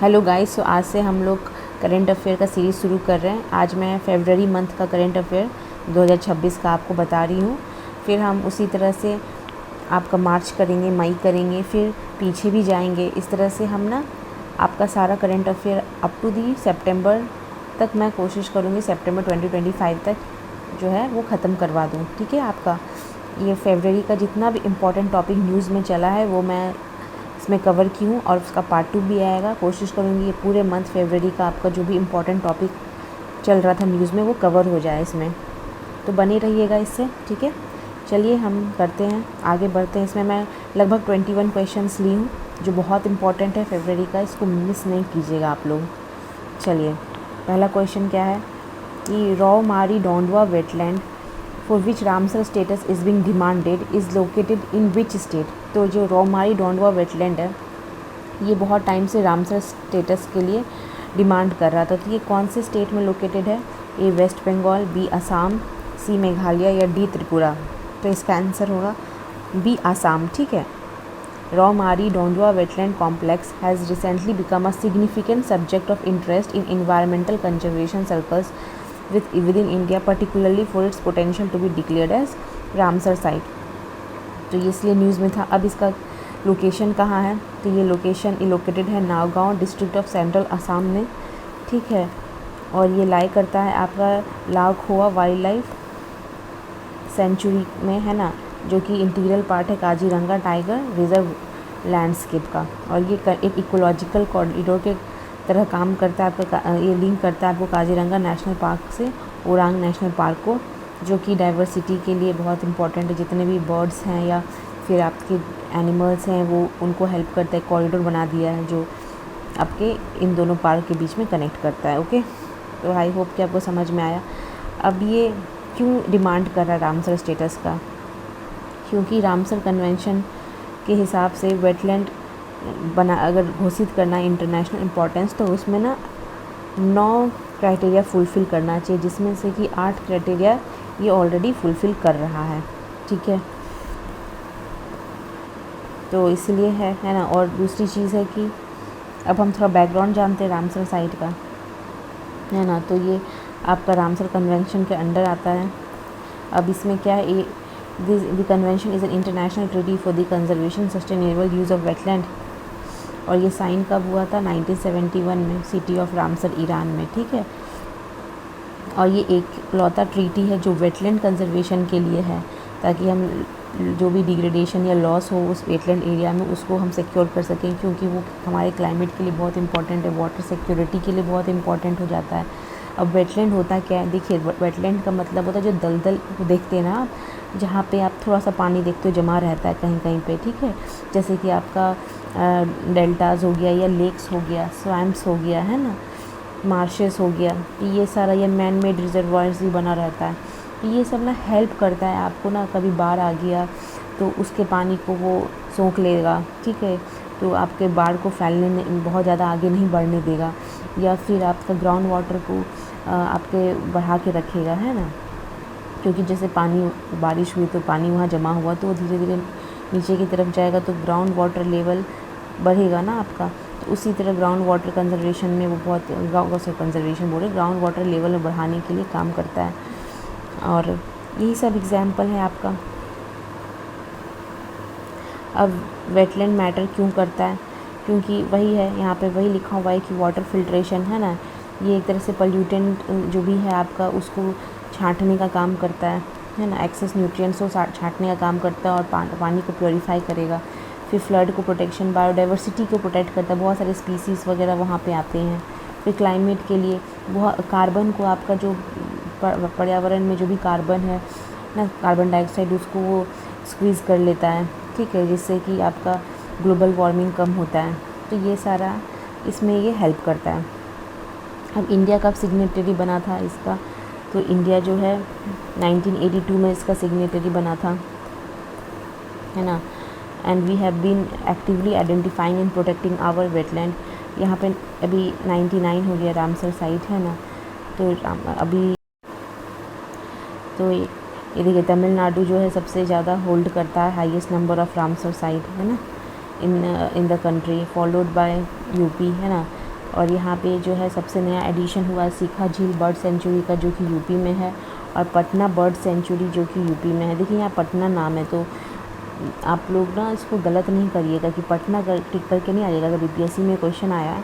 Hello guys, तो आज से हम लोग करंट अफेयर का सीरीज़ शुरू कर रहे हैं। आज मैं फरवरी मंथ का करंट अफेयर 2026 का आपको बता रही हूँ। फिर हम उसी तरह से आपका मार्च करेंगे, मई करेंगे, फिर पीछे भी जाएंगे। इस तरह से हम ना आपका सारा current affair up to the सितंबर तक मैं कोशिश करूँगी, सितंबर 2025 तक जो है वो ख़त्म करवा दूँ। ठीक है, आपका ये फरवरी का जितना भी इम्पोर्टेंट टॉपिक न्यूज़ में चला है वो मैं इसमें कवर की हूँ और उसका पार्ट 2 भी आएगा। कोशिश करूँगी ये पूरे मंथ फरवरी का आपका जो भी इम्पोर्टेंट टॉपिक चल रहा था न्यूज़ में वो कवर हो जाए इसमें, तो बने रहिएगा इससे। ठीक है, चलिए हम करते हैं, आगे बढ़ते हैं। इसमें मैं लगभग 21 क्वेश्चंस ली हूँ जो बहुत इंपॉर्टेंट है फरवरी का, इसको मिस नहीं कीजिएगा आप लोग। चलिए, पहला क्वेश्चन क्या है कि Rowmari Donduwa wetland for which Ramsar status is being demanded is located in which state. तो जो रॉमारी डोंडवा वेटलैंड है ये बहुत टाइम से रामसर स्टेटस के लिए डिमांड कर रहा था, तो ये कौन से स्टेट में लोकेटेड है? ए वेस्ट बंगाल, बी असम, सी मेघालय या डी त्रिपुरा। तो इसका आंसर होगा बी असम। ठीक है, Rowmari Donduwa wetland complex has recently become a significant subject of interest in environmental conservation circles within India, particularly for its potential to be declared as Ramsar site. तो ये इसलिए news में था। अब इसका लोकेशन कहाँ है? तो ये लोकेशन लोकेटेड है नावगांव डिस्ट्रिक्ट ऑफ सेंट्रल असम में। ठीक है, और ये लाई करता है आपका लाखोआ वाइल्ड लाइफ सेंचुरी में, है ना, जो कि इंटीरियर पार्ट है काजीरंगा टाइगर रिजर्व लैंडस्केप का। और ये एक इकोलॉजिकल कॉरिडोर के तरह काम करता है आपका। ये लिंक करता है आपको काजीरंगा नेशनल पार्क से ओरांग नेशनल पार्क को, जो कि डाइवर्सिटी के लिए बहुत इंपॉर्टेंट है। जितने भी बर्ड्स हैं या फिर आपके एनिमल्स हैं वो उनको हेल्प करता है। कॉरिडोर बना दिया है जो आपके इन दोनों पार्क के बीच में कनेक्ट करता है। ओके, तो आई होप कि आपको समझ में आया। अब ये क्यों डिमांड कर रहा है रामसर स्टेटस का? क्योंकि रामसर कन्वेंशन के हिसाब से वेटलैंड बना अगर घोषित करना है इंटरनेशनल इम्पोर्टेंस, तो उसमें ना 9 क्राइटेरिया फुलफ़िल करना चाहिए, जिसमें से कि 8 क्राइटेरिया ये ऑलरेडी फुलफ़िल कर रहा है। ठीक है, तो इसलिए है ना। और दूसरी चीज़ है कि अब हम थोड़ा बैकग्राउंड जानते हैं रामसर साइट का, है ना। तो ये आपका रामसर कन्वेंशन के अंडर आता है। अब इसमें क्या है, the convention is an international treaty for the conservation sustainable use of wetland. और ये साइन कब हुआ था? 1971 में, सिटी ऑफ रामसर ईरान में। ठीक है, और ये एक लौता ट्रीटी है जो वेटलैंड कंजर्वेशन के लिए है, ताकि हम जो भी डिग्रेडेशन या लॉस हो उस वेटलैंड एरिया में उसको हम सिक्योर कर सकें, क्योंकि वो हमारे क्लाइमेट के लिए बहुत इंपॉर्टेंट है, वाटर सिक्योरिटी के लिए बहुत इंपॉर्टेंट हो जाता है। अब वेटलैंड होता क्या है? देखिए, वेटलैंड का मतलब होता है जो दलदल देखते हैं ना आप, जहाँ पे आप थोड़ा सा पानी देखते हो जमा रहता है कहीं कहीं पे। ठीक है, जैसे कि आपका डेल्टाज हो गया या लेक्स हो गया, स्वैम्प्स हो गया, है ना, मार्शेस हो गया, ये सारा ये मैन मेड रिजर्वायर्स भी बना रहता है। ये सब ना हेल्प करता है आपको ना, कभी बाढ़ आ गया तो उसके पानी को वो सोख लेगा। ठीक है, तो आपके बाढ़ को फैलने बहुत ज़्यादा आगे नहीं बढ़ने देगा, या फिर आपका ग्राउंड वाटर को आपके बढ़ा के रखेगा, है ना। क्योंकि जैसे पानी बारिश हुई तो पानी वहाँ जमा हुआ तो वो धीरे धीरे नीचे की तरफ जाएगा, तो ग्राउंड वाटर लेवल बढ़ेगा ना आपका। तो उसी तरह ग्राउंड वाटर कंजर्वेशन में वो बहुत ग्राउंड वाटर लेवल में बढ़ाने के लिए काम करता है। और यही सब एग्जाम्पल है आपका। अब वेटलैंड मैटर क्यों करता है? क्योंकि वही है, यहाँ पे वही लिखा हुआ है कि वाटर फिल्ट्रेशन, है ना, ये एक तरह से पोल्यूटेंट जो भी है आपका उसको छांटने का काम करता है ना। एक्सेस न्यूट्रिएंट्स को छांटने का काम करता है और पानी को प्योरीफाई करेगा। फिर फ्लड को प्रोटेक्शन, बायोडाइवर्सिटी को प्रोटेक्ट करता है, बहुत सारे स्पीसीज़ वगैरह वहाँ पे आते हैं। फिर क्लाइमेट के लिए बहुत कार्बन को आपका जो पर्यावरण में जो भी कार्बन है ना, कार्बन डाइऑक्साइड, उसको वो स्क्वीज़ कर लेता है। ठीक है, जिससे कि आपका ग्लोबल वार्मिंग कम होता है। तो ये सारा इसमें ये हेल्प करता है। अब इंडिया कब सिग्नेटरी बना था इसका? तो इंडिया जो है 1982 में इसका सिग्नेटरी बना था, है ना। And we have been actively identifying and protecting our wetland. यहाँ पे अभी 99 हो गया रामसर साइट, है ना। तो अभी तो ये देखिए, तमिलनाडु जो है सबसे ज़्यादा होल्ड करता है, highest number of Ramsar site, है ना, in the country, followed by UP, है ना। और यहाँ पे जो है सबसे नया एडिशन हुआ है सीखा झील बर्ड सेंचुरी का, जो कि यूपी में है, और पटना बर्ड सेंचुरी जो कि यूपी में है। देखिए यहाँ पटना नाम है, तो आप लोग ना इसको गलत नहीं करिएगा कि पटना टिक करके नहीं आइएगा। अगर बीपीएससी में क्वेश्चन आया है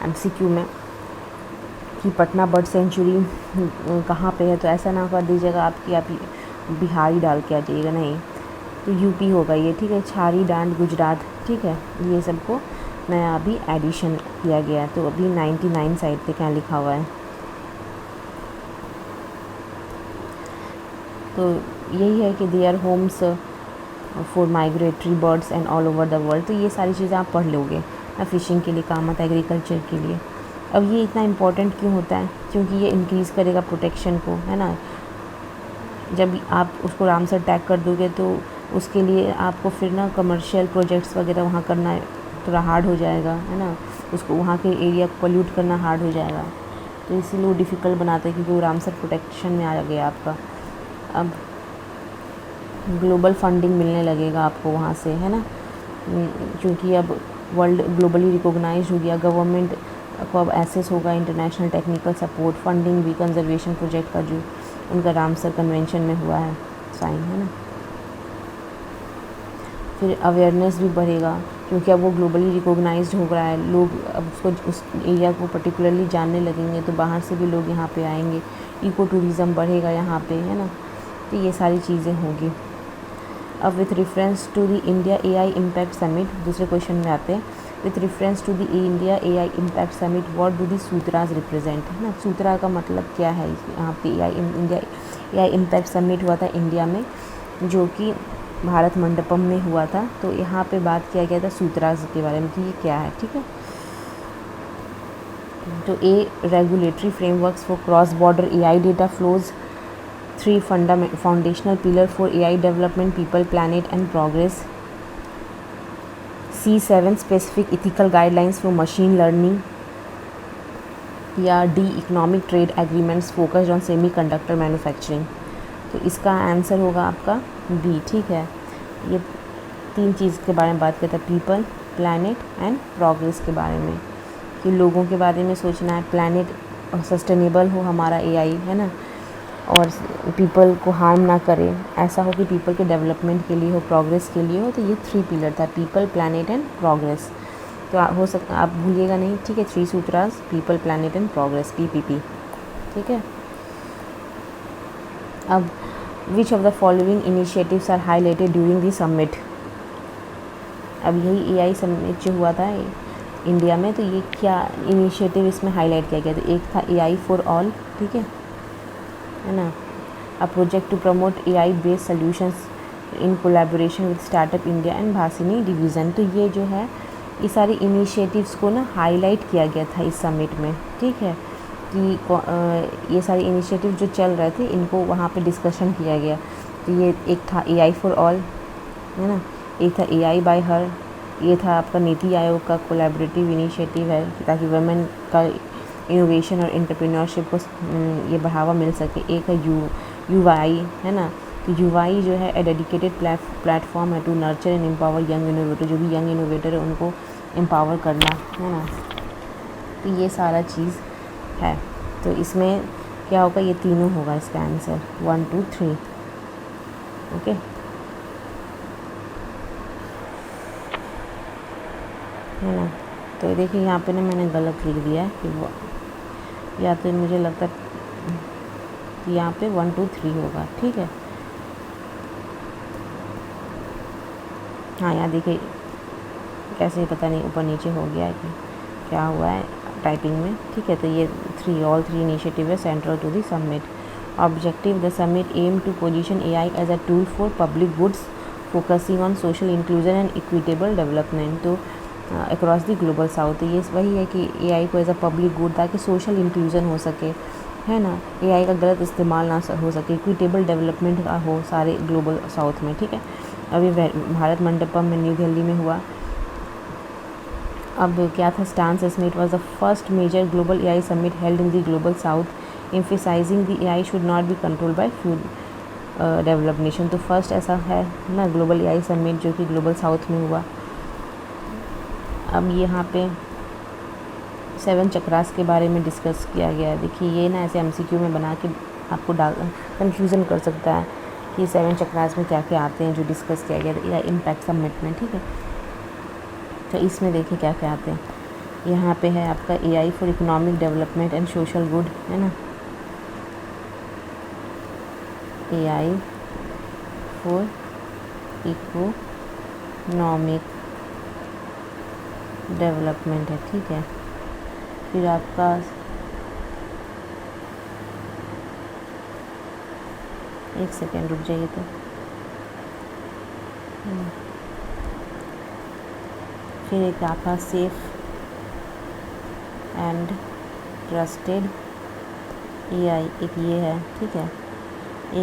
एमसीक्यू में कि पटना बर्ड सेंचुरी कहाँ पे है, तो ऐसा ना कर दीजिएगा आप बिहार ही डाल के आ जाइएगा, नहीं, तो यूपी होगा ये, ठीक है। छारी डांड गुजरात, ठीक है, ये सबको नया अभी एडिशन किया गया है। तो अभी 99 साइड पे क्या लिखा हुआ है, तो यही है कि they are homes for migratory birds and all over the world. तो ये सारी चीज़ें आप पढ़ लोगे ना, फिशिंग के लिए काम आता है, एग्रीकल्चर के लिए। अब ये इतना इम्पोर्टेंट क्यों होता है, क्योंकि ये इंक्रीज़ करेगा प्रोटेक्शन को, है ना। जब आप उसको आराम से टैग कर दोगे तो उसके लिए आपको फिर ना कमर्शियल प्रोजेक्ट्स वगैरह वहाँ करना थोड़ा हार्ड हो जाएगा, है ना। उसको वहाँ के एरिया को पोल्यूट करना हार्ड हो जाएगा, तो इसीलिए वो डिफ़िकल्ट बनाते हैं, क्योंकि वो आराम से प्रोटेक्शन में आ गया आपका। अब ग्लोबल फंडिंग मिलने लगेगा आपको वहाँ से, है ना, क्योंकि अब वर्ल्ड ग्लोबली रिकॉग्नाइज हो गया। गवर्नमेंट को अब एक्सेस होगा इंटरनेशनल टेक्निकल सपोर्ट, फंडिंग भी कंजर्वेशन प्रोजेक्ट का जो उनका रामसर कन्वेंशन में हुआ है साइन, है ना। फिर अवेयरनेस भी बढ़ेगा, क्योंकि अब वो ग्लोबली रिकॉग्नाइज्ड हो रहा है, लोग अब उसको उस एरिया को पर्टिकुलरली जानने लगेंगे, तो बाहर से भी लोग यहाँ पे आएंगे, इको टूरिज़म बढ़ेगा यहाँ पे, है ना। तो ये सारी चीज़ें होंगी। अब with reference to the India AI impact summit, दूसरे क्वेश्चन में आते हैं। With reference to the India AI impact summit what do the sutras represent, है ना। सूत्रा का मतलब क्या है, यहाँ पे इंडिया एआई इम्पैक्ट समिट हुआ था इंडिया में, जो कि भारत मंडपम में हुआ था। तो यहाँ पे बात किया गया था सूत्रास के बारे में कि ये क्या है, ठीक है। तो regulatory frameworks for cross border AI data flows, 3 foundational pillar for AI development, people, planet and progress. C7 specific ethical guidelines for machine learning. या D economic trade agreements focused on semiconductor manufacturing। तो इसका answer होगा आपका B, ठीक है। ये 3 चीज़ के बारे में बात करता है, पीपल, प्लैनेट एंड प्रोग्रेस के बारे में, कि लोगों के बारे में सोचना है, प्लैनेट सस्टेनेबल हो हमारा AI, है ना, और पीपल को हार्म ना करे, ऐसा हो कि पीपल के डेवलपमेंट के लिए हो, प्रोग्रेस के लिए हो। तो ये 3 पिलर था, पीपल, प्लैनेट एंड प्रोग्रेस। तो हो सकता आप भूलिएगा नहीं, ठीक है। 3 sutras, people, planet and progress, PPP, ठीक है। अब which of the following initiatives are highlighted during the summit. अब यही AI समिट जो हुआ था इंडिया में, तो ये क्या इनिशिएटिव इसमें हाईलाइट किया गया था। एक था AI फॉर ऑल, ठीक है ना, a project to promote AI based solutions in collaboration with startup India and Bhashini division. तो ये जो है ये सारी इनिशिएटिव्स को ना हाईलाइट किया गया था इस समिट में, ठीक है, कि ये सारी इनिशिएटिव जो चल रहे थे इनको वहाँ पे डिस्कशन किया गया। तो ये एक था AI फॉर ऑल, है ना, एक था AI बाय हर, ये था आपका नीति आयोग का कोलैबोरेटिव इनिशिएटिव है, ताकि वुमेन का इनोवेशन और एंटरप्रेन्योरशिप को ये बढ़ावा मिल सके। एक है UY, है ना, तो UY जो है ए डेडिकेटेड प्लेटफॉर्म है to nurture and empower young innovator, जो भी यंग इनोवेटर है उनको एम्पावर करना, है ना। तो ये सारा चीज़ है, तो इसमें क्या होगा, ये तीनों होगा इसका आंसर, 1 2 3, ओके। है ना, तो देखिए यहाँ पे ना मैंने गलत लिख दिया है कि वो, या तो मुझे लगता है कि यहाँ पे 1 2 3 होगा, ठीक है। हाँ यहाँ देखिए कैसे पता नहीं ऊपर नीचे हो गया है कि क्या हुआ है टाइपिंग में, ठीक है। तो ये ऑल थ्री इनिशिएटिव है central to the summit. Objective, the summit aim to position AI as a tool for public goods focusing on social inclusion and equitable development. तो अक्रॉस द ग्लोबल साउथ, तो ये वही है कि AI को as a public good, ताकि social inclusion हो सके, है ना, AI का गलत इस्तेमाल ना हो सके, इक्विटेबल डेवलपमेंट का हो सारे ग्लोबल साउथ में, ठीक है। अभी भारत मंडपम में न्यू दिल्ली में हुआ। अब क्या था स्टांस इसमें, it was the first major global AI summit held in the global south emphasizing the AI should not be controlled by few developed nation. तो फर्स्ट ऐसा है ना ग्लोबल AI समिट जो कि ग्लोबल साउथ में हुआ। अब यहाँ पे 7 चक्रास के बारे में डिस्कस किया गया है। देखिए ये ना ऐसे एमसीक्यू में बना के आपको कन्फ्यूज़न कर सकता है कि 7 चक्रास में क्या क्या आते हैं जो डिस्कस किया गया या इम्पैक्ट सबमिट में, ठीक है। तो इसमें देखिए क्या क्या आते हैं। यहाँ पे है आपका AI for economic development and social good, है ना, AI फॉर इकोनॉमिक डेवलपमेंट है, ठीक है। फिर आपका एक सेकेंड रुक जाइए तो फिर एक आपका सेफ एंड ट्रस्टेड AI, एक ये है, ठीक है।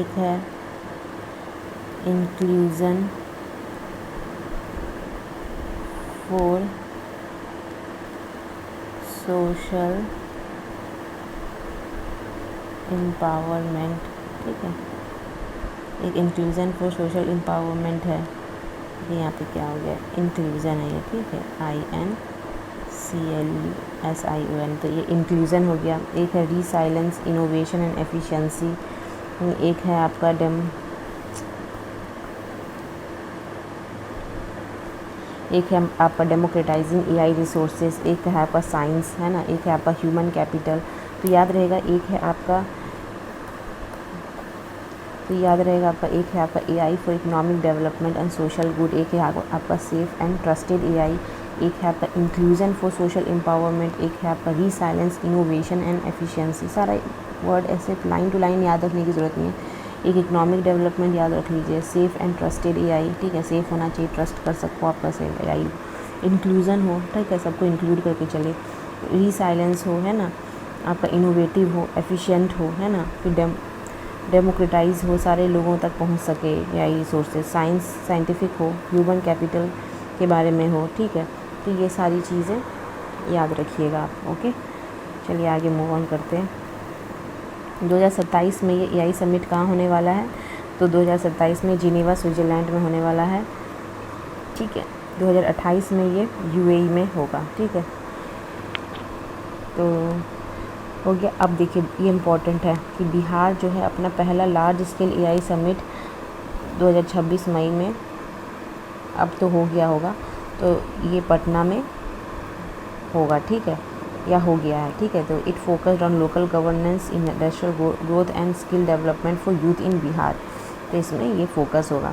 एक है इंक्लूजन फॉर सोशल एम्पावरमेंट, ठीक है। एक इंक्लूजन फॉर सोशल एम्पावरमेंट है, यहाँ पे क्या हो गया, इंक्लूजन है ये, ठीक है, INCLUSION, तो ये इंक्लूजन हो गया। एक है रीसाइलेंस इनोवेशन एंड एफिशिएंसी, एक है आपका एक है आपका डेमोक्रेटाइजिंग AI रिसोर्सेज, एक है आपका साइंस, है ना, एक है आपका ह्यूमन कैपिटल। तो याद रहेगा एक है आपका एक है आपका AI for economic development and social good, एक है आपका सेफ एंड ट्रस्टेड AI, एक है आपका इंक्लूजन फॉर सोशल एम्पावरमेंट, एक है आपका रीसाइलेंस इनोवेशन एंड एफिशिएंसी। सारा वर्ड ऐसे लाइन टू लाइन याद रखने की ज़रूरत नहीं है। एक इकोनॉमिक डेवलपमेंट याद रख लीजिए, सेफ़ एंड ट्रस्टेड AI, ठीक है, सेफ़ होना चाहिए, ट्रस्ट कर सको आपका सेफ AI, इंक्लूजन हो, ठीक है, सबको इंक्लूड करके चले, रीसाइलेंस हो, है ना, आपका इनोवेटिव हो, एफिशिएंट हो, है ना, फिर डेमोक्रेटाइज हो, सारे लोगों तक पहुंच सके AI रिसोर्सेज, साइंटिफिक हो, ह्यूमन कैपिटल के बारे में हो, ठीक है। तो ये सारी चीज़ें याद रखिएगा आप, ओके। चलिए आगे मूव ऑन करते हैं। 2027 में ये AI समिट कहाँ होने वाला है, तो 2027 में जिनेवा स्विट्ज़रलैंड में होने वाला है, ठीक है। 2028 में ये UAE में होगा, ठीक है। तो हो गया। अब देखिए ये इम्पॉर्टेंट है कि बिहार जो है अपना पहला लार्ज स्केल AI समिट 2026 मई में, अब तो हो गया होगा, तो ये पटना में होगा, ठीक है, या हो गया है, ठीक है। तो it focused on local governance, industrial growth and skill development for youth in Bihar, तो इसमें ये फोकस होगा।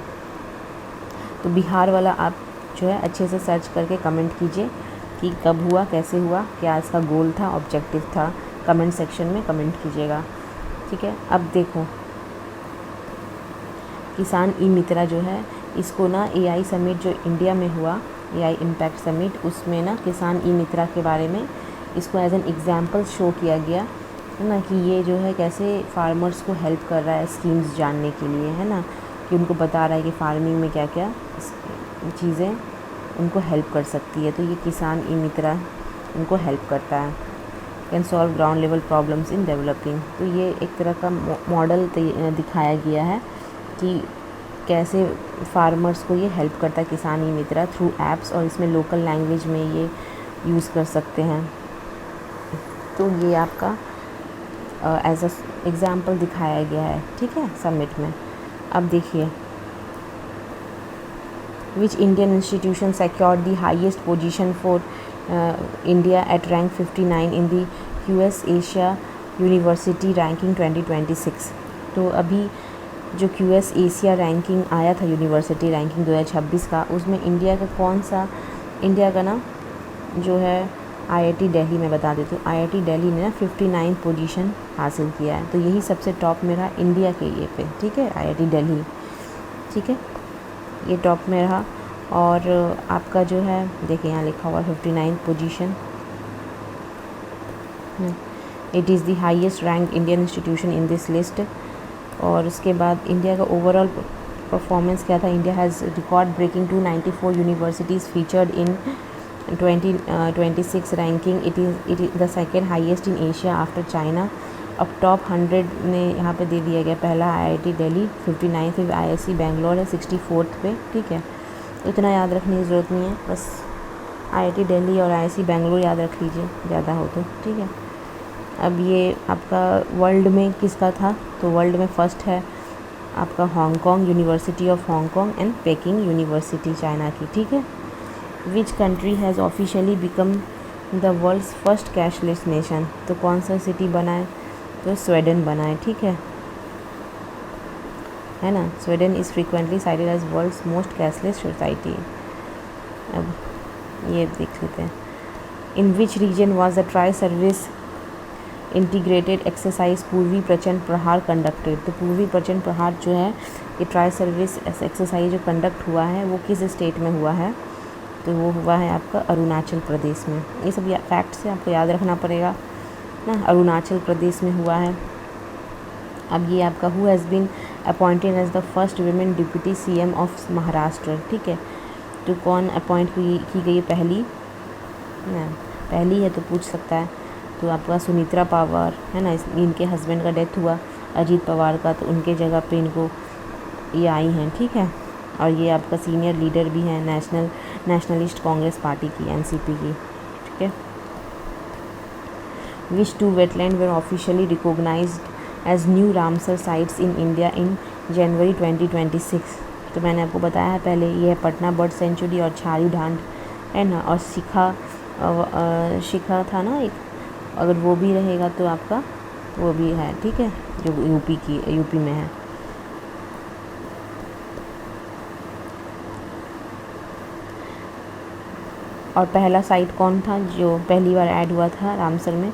तो बिहार वाला आप जो है अच्छे से सर्च करके कमेंट कीजिए कि कब हुआ, कैसे हुआ, क्या इसका गोल था, ऑब्जेक्टिव था, कमेंट सेक्शन में कमेंट कीजिएगा, ठीक है। अब देखो किसान ई मित्रा जो है, इसको ना AI समिट जो इंडिया में हुआ, AI इम्पैक्ट समिट, उसमें ना किसान ई मित्रा के बारे में इसको एज एन एग्जाम्पल शो किया गया, है ना, कि ये जो है कैसे फार्मर्स को हेल्प कर रहा है स्कीम्स जानने के लिए, है ना, कि उनको बता रहा है कि फार्मिंग में क्या क्या चीज़ें उनको हेल्प कर सकती है। तो ये किसान ई मित्रा उनको हेल्प करता है, can solve ground level problems in developing. तो ये एक तरह का मॉडल दिखाया गया है कि कैसे फार्मर्स को ये हेल्प करता है किसान ई मित्रा थ्रू एप्स, और इसमें लोकल लैंग्वेज में ये यूज़ कर सकते हैं। तो ये आपका एज अ एग्ज़ाम्पल दिखाया गया है, ठीक है, समिट में। अब देखिए which Indian institution secured the highest position for India at rank 59 in the QS Asia university ranking 2026। तो अभी जो QS एशिया रैंकिंग आया था, यूनिवर्सिटी रैंकिंग 2026 का, उसमें इंडिया का कौन सा, इंडिया का ना जो है IIT दिल्ली में बता देती हूँ, IIT दिल्ली ने ना 59 पोजीशन हासिल किया है। तो यही सबसे टॉप में रहा इंडिया के ये पे, ठीक है, IIT दिल्ली, ठीक है, ये टॉप में रहा। और आपका जो है देखिए यहाँ लिखा हुआ 59 position, it is the highest rank Indian institution in this list. और उसके बाद इंडिया का ओवरऑल परफॉर्मेंस क्या था, India has record breaking 294 universities featured in 2026 ranking, it is the second highest in Asia after China. अब top 100 में यहाँ पे दे दिया गया, पहला IIT दिल्ली 59, फिर IISc बैंगलोर है 64th पे, ठीक है। तो इतना याद रखने की ज़रूरत नहीं है, बस IIT दिल्ली और IIC बेंगलुरु याद रख लीजिए ज़्यादा हो तो, ठीक है। अब ये आपका वर्ल्ड में किसका था, तो वर्ल्ड में फर्स्ट है आपका Hong Kong, university of Hong Kong and Peking university China की, ठीक है। Which country has officially become the world's first cashless nation, तो कौन सा सिटी बना है, तो स्वीडन बना है, ठीक है ना। Sweden is frequently cited as world's most cashless society. अब ये देख लेते हैं। In which region was the tri service integrated exercise Purvi Prachand प्रहार कंडक्टेड, तो पूर्वी प्रचंड प्रहार जो है ये ट्राई सर्विस एक्सरसाइज जो कंडक्ट हुआ है वो किस स्टेट में हुआ है, तो वो हुआ है आपका अरुणाचल प्रदेश में। ये सब फैक्ट्स है, आपको याद रखना पड़ेगा ना, अरुणाचल प्रदेश में हुआ है। अब ये आपका who has been appointed as the first women deputy CM of Maharashtra, ठीक है। तो कौन अपॉइंट की गई पहली ना, पहली है तो पूछ सकता है, तो आपका सुमित्रा पवार है ना, इनके हस्बैंड का डेथ हुआ अजीत पवार का, तो उनके जगह पे इनको ये आई हैं, ठीक है। और ये आपका सीनियर लीडर भी हैं नेशनलिस्ट कांग्रेस पार्टी की, NCP की, ठीक है। Which two wetland were officially recognised as new Ramsar sites in India in January 2026, तो मैंने आपको बताया है पहले, ये है पटना बर्ड सेंचुरी और छारी ढांड है ना, और शिखा था ना एक, अगर वो भी रहेगा तो आपका वो भी है, ठीक है, जो यूपी में है। और पहला साइट कौन था जो पहली बार ऐड हुआ था रामसर में,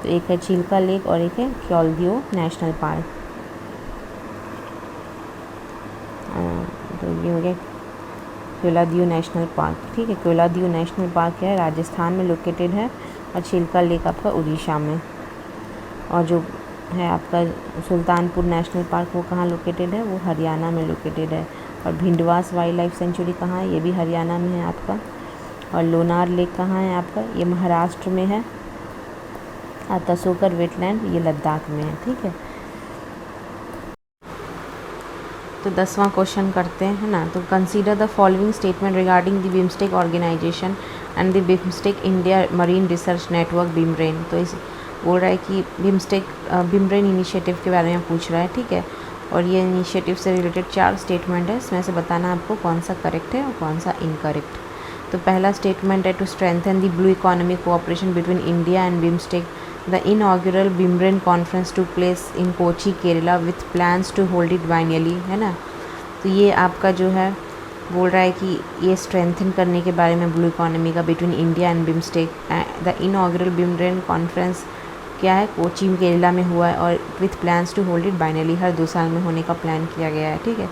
तो एक है चिल्का लेक और एक है क्योलदियो नेशनल पार्क। तो ये हो गया क्योलादियो नेशनल पार्क, ठीक है। क्योलादियो नेशनल पार्क है राजस्थान में लोकेटेड है, और चिल्का लेक आपका उड़ीसा में। और जो है आपका सुल्तानपुर नेशनल पार्क वो कहाँ लोकेटेड है, वो हरियाणा में लोकेटेड है। और भिंडवास वाइल्ड लाइफ सेंचुरी कहाँ है, ये भी हरियाणा में है आपका। और लोनार लेक कहाँ है आपका, ये महाराष्ट्र में है। और तसोकर वेटलैंड ये लद्दाख में है, ठीक है। तो 10वां क्वेश्चन करते हैं ना, तो consider the following statement regarding the BIMSTEC organisation and the BIMSTEC India marine research network BIMReN. तो इस बोल रहा है कि बिमरेन इनिशिएटिव के बारे में पूछ रहा है, ठीक है। और ये इनिशिएटिव से रिलेटेड 4 स्टेटमेंट है, इसमें से बताना आपको कौन सा करेक्ट है और कौन सा इनकरेक्ट। तो पहला स्टेटमेंट है to strengthen the blue economy cooperation between India and BIMSTEC. The inaugural BIMReN conference to place in Kochi Kerala with plans to hold it biennially, है ना। तो ये आपका जो है बोल रहा है कि ये स्ट्रेंथन करने के बारे में ब्लू इकोनॉमी का between India and BIMSTEC. The inaugural BIMReN conference क्या है, कोची केरला में हुआ है, और with plans to hold it biennially, हर 2 साल में होने का प्लान किया गया है, ठीक है।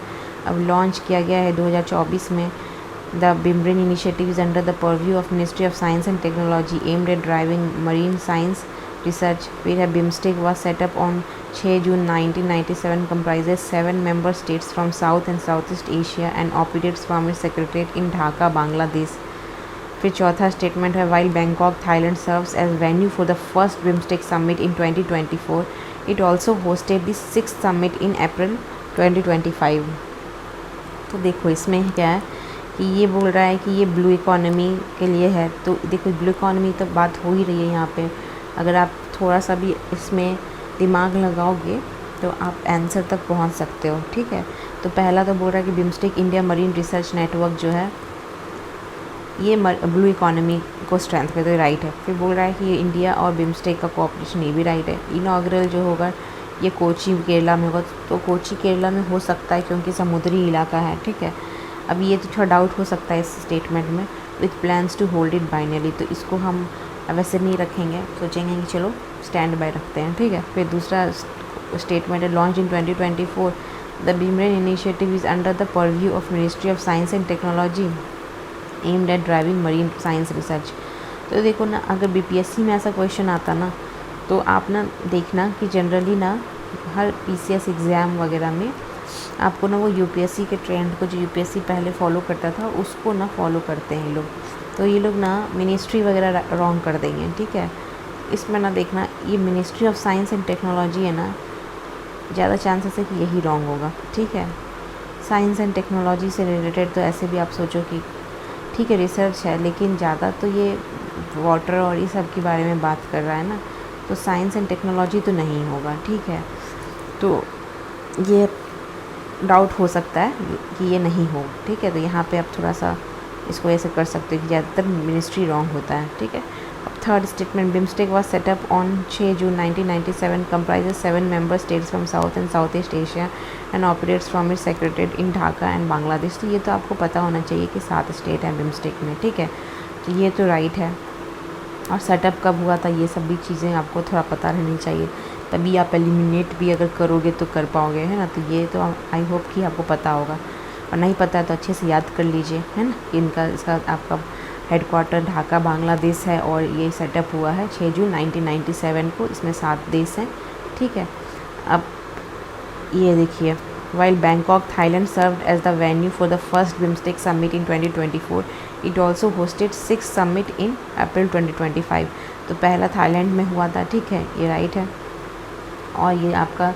अब लॉन्च किया गया है 2024 में। The BIMReN initiative is under the purview of ministry of science and technology aimed at driving marine science research. फिर है BIMSTEC was set up on 6 June 1997, comprises 7 member states from South and Southeast Asia and operates from its secretariat in Dhaka, Bangladesh. फिर चौथा statement है while Bangkok, Thailand serves as venue for the first BIMSTEC summit in 2024, it also hosted the 6th summit in April 2025। तो देखो इसमें क्या है कि ये बोल रहा है कि ये ब्लू इकोनॉमी के लिए है। तो देखो ब्लू इकोनॉमी तो बात हो ही रही है यहाँ पे, अगर आप थोड़ा सा भी इसमें दिमाग लगाओगे तो आप आंसर तक पहुँच सकते हो, ठीक है। तो पहला तो बोल रहा है कि BIMSTEC India marine research network जो है ये ब्लू इकोनॉमी को स्ट्रेंथ करते, राइट है। फिर बोल रहा है कि ये इंडिया और बिम्स्टेक का कोऑपरेशन, ये भी राइट है। इनॉग्रल जो होगा ये कोची केरला में होगा, तो कोची केरला में हो सकता है क्योंकि समुद्री इलाका है, ठीक है। अब ये तो थोड़ा डाउट हो सकता है इस स्टेटमेंट में, with plans to hold it biennially, तो इसको हम वैसे नहीं रखेंगे, सोचेंगे कि चलो स्टैंड बाय रखते हैं, ठीक है। फिर दूसरा स्टेटमेंट है launch in 2024, the BIMReN initiative is under the purview of ministry of science and technology aimed at driving marine science research. तो देखो ना, अगर BPSC में ऐसा क्वेश्चन आता ना, तो आप ना देखना कि जनरली ना हर PCS एग्ज़ाम वगैरह में आपको ना वो UPSC के ट्रेंड को, जो UPSC पहले फॉलो करता था उसको ना फॉलो करते हैं ये लोग। तो ये लोग ना मिनिस्ट्री वगैरह रॉन्ग कर देंगे, ठीक है। इसमें ना देखना ये ministry of science and technology है ना, ज़्यादा चांसेस है कि यही रॉन्ग होगा, ठीक है। साइंस एंड टेक्नोलॉजी से रिलेटेड तो ऐसे भी आप सोचो कि ठीक है रिसर्च है, लेकिन ज़्यादा तो ये वाटर और ये सब के बारे में बात कर रहा है ना, तो साइंस एंड टेक्नोलॉजी तो नहीं होगा, ठीक है। तो ये डाउट हो सकता है कि ये नहीं हो, ठीक है। तो यहाँ पे आप थोड़ा सा इसको ऐसे कर सकते हो कि ज़्यादातर मिनिस्ट्री रॉन्ग होता है, ठीक है। अब third statement, BIMSTEC was setup on 6 June 1997, comprises 7 member states from South and Southeast Asia and operates from its secretariat in Dhaka and Bangladesh. तो ये तो आपको पता होना चाहिए कि 7 स्टेट हैं बिम्स्टेक में, ठीक है। तो ये तो राइट है। और सेटअप कब हुआ था, ये सब भी चीज़ें आपको थोड़ा पता रहनी चाहिए, तभी आप एलिमिनेट भी अगर करोगे तो कर पाओगे, है ना। तो ये तो आई होप कि आपको पता होगा, और नहीं पता है तो अच्छे से याद कर लीजिए, है ना। इनका इसका आपका हेडक्वार्टर ढाका बांग्लादेश है, और ये सेटअप हुआ है 6 जून 1997 को। इसमें 7 देश हैं, ठीक है। अब ये देखिए, while Bangkok Thailand served as the venue for the first BIMSTEC summit in 2024, it also hosted 6 summit in April 2025। तो पहला थाईलैंड में हुआ था, ठीक है, ये राइट है। और ये आपका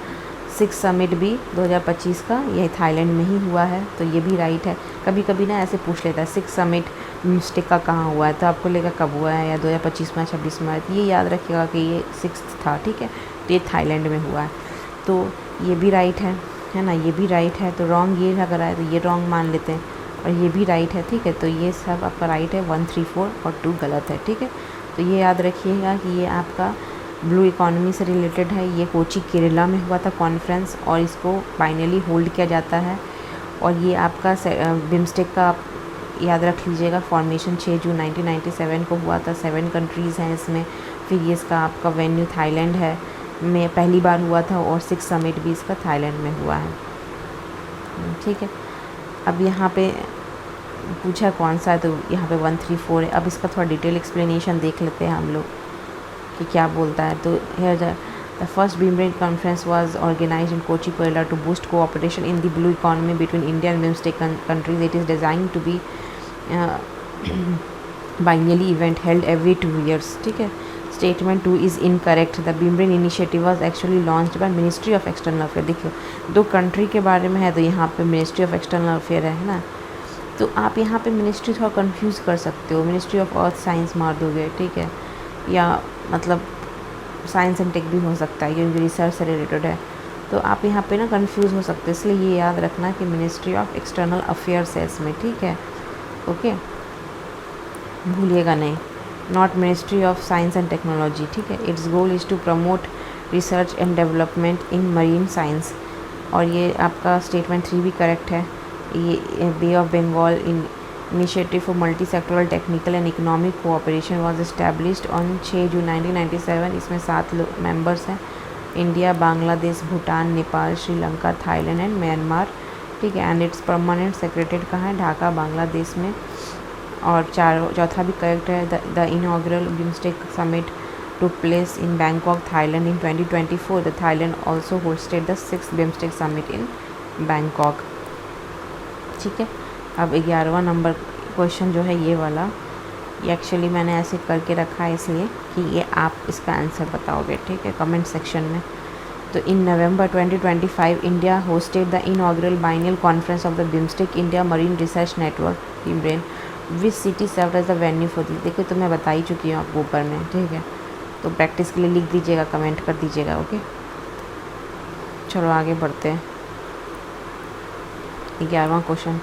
6 समिट भी 2025 का ये थाईलैंड में ही हुआ है, तो ये भी राइट है। कभी कभी ना ऐसे पूछ लेता है 6 समिट बिम्स्टेक का कहाँ हुआ है, तो आपको लेगा कब हुआ है, या 2025 में 26 में, तो ये याद रखिएगा कि ये 6th था, ठीक है। तो ये थाईलैंड में हुआ है, तो ये भी राइट है ना, ये भी राइट है। तो रॉन्ग ये लग रहा है, तो ये रॉन्ग मान लेते हैं, और ये भी राइट है, ठीक है। तो ये सब आपका राइट है, 1, 3, 4 और 2 गलत है, ठीक है। तो ये याद रखिएगा कि ये आपका ब्लू इकॉनमी से रिलेटेड है। ये कोची केरला में हुआ था कॉन्फ्रेंस, और इसको फाइनली होल्ड किया जाता है। और ये आपका बिम्स्टेक का आप याद रख लीजिएगा, फॉर्मेशन 6 जून 1997 को हुआ था। 7 कंट्रीज़ हैं इसमें। फिर ये इसका आपका वेन्यू थाईलैंड है में पहली बार हुआ था, और 6 समिट भी इसका थाईलैंड में हुआ है, ठीक है। अब यहाँ पे पूछा कौन सा है, तो यहाँ पे 1, 3, 4 है। अब इसका थोड़ा डिटेल एक्सप्लेनेशन देख लेते हैं हम लोग कि क्या बोलता है। तो here the first BIMSTEC conference was organised in Kochi Kerala to boost cooperation in the blue economy between India and BIMSTEC countries. It is design to be biennially event held every 2 years, ठीक है। Statement 2 is incorrect. The BIMReN initiative was actually launched by ministry of external affair. देखिए 2 country के बारे में है, तो यहाँ पे मिनिस्ट्री ऑफ एक्सटर्नल अफेयर है ना। तो आप यहाँ पे मिनिस्ट्री थोड़ा कंफ्यूज कर सकते हो, मिनिस्ट्री ऑफ अर्थ साइंस मार दोगे, ठीक है, या मतलब साइंस एंड टेक भी हो सकता है क्योंकि रिसर्च से रिलेटेड है। तो आप यहाँ पे ना कंफ्यूज हो सकते हैं, इसलिए ये याद रखना कि मिनिस्ट्री ऑफ एक्सटर्नल अफेयर्स है इसमें, ठीक है, ओके, भूलिएगा नहीं। Not ministry of science and technology, ठीक है। Its goal is to promote research and development in marine science. और ये आपका स्टेटमेंट 3 भी करेक्ट है। ये bay of Bengal initiative for multi sectoral technical and economic cooperation was established on 6 June 1997। इसमें 7 members हैं, India, Bangladesh, Bhutan, Nepal, Sri Lanka, Thailand and Myanmar, ठीक है। एंड इट्स परमानेंट सेक्रेटरीट कहाँ है, ढाका बांग्लादेश में। और चौथा भी करेक्ट है। The inaugural BIMSTEC summit took place in Bangkok, Thailand in 2024. The Thailand also hosted the 6th BIMSTEC summit in Bangkok, ठीक है। अब 11वां नंबर क्वेश्चन जो है ये वाला, ये एक्चुअली मैंने ऐसे करके रखा है इसलिए कि ये आप इसका आंसर बताओगे, ठीक है, कमेंट सेक्शन में। तो in November 2025 India hosted the inaugural biennial conference of the BIMSTEC India marine research network BIMReN, which city served as the venue for this. देखिए तो मैं बता ही चुकी हूँ आपको ऊपर में, ठीक है। तो प्रैक्टिस के लिए लिख दीजिएगा, कमेंट कर दीजिएगा, ओके। चलो आगे बढ़ते हैं। 11वां question,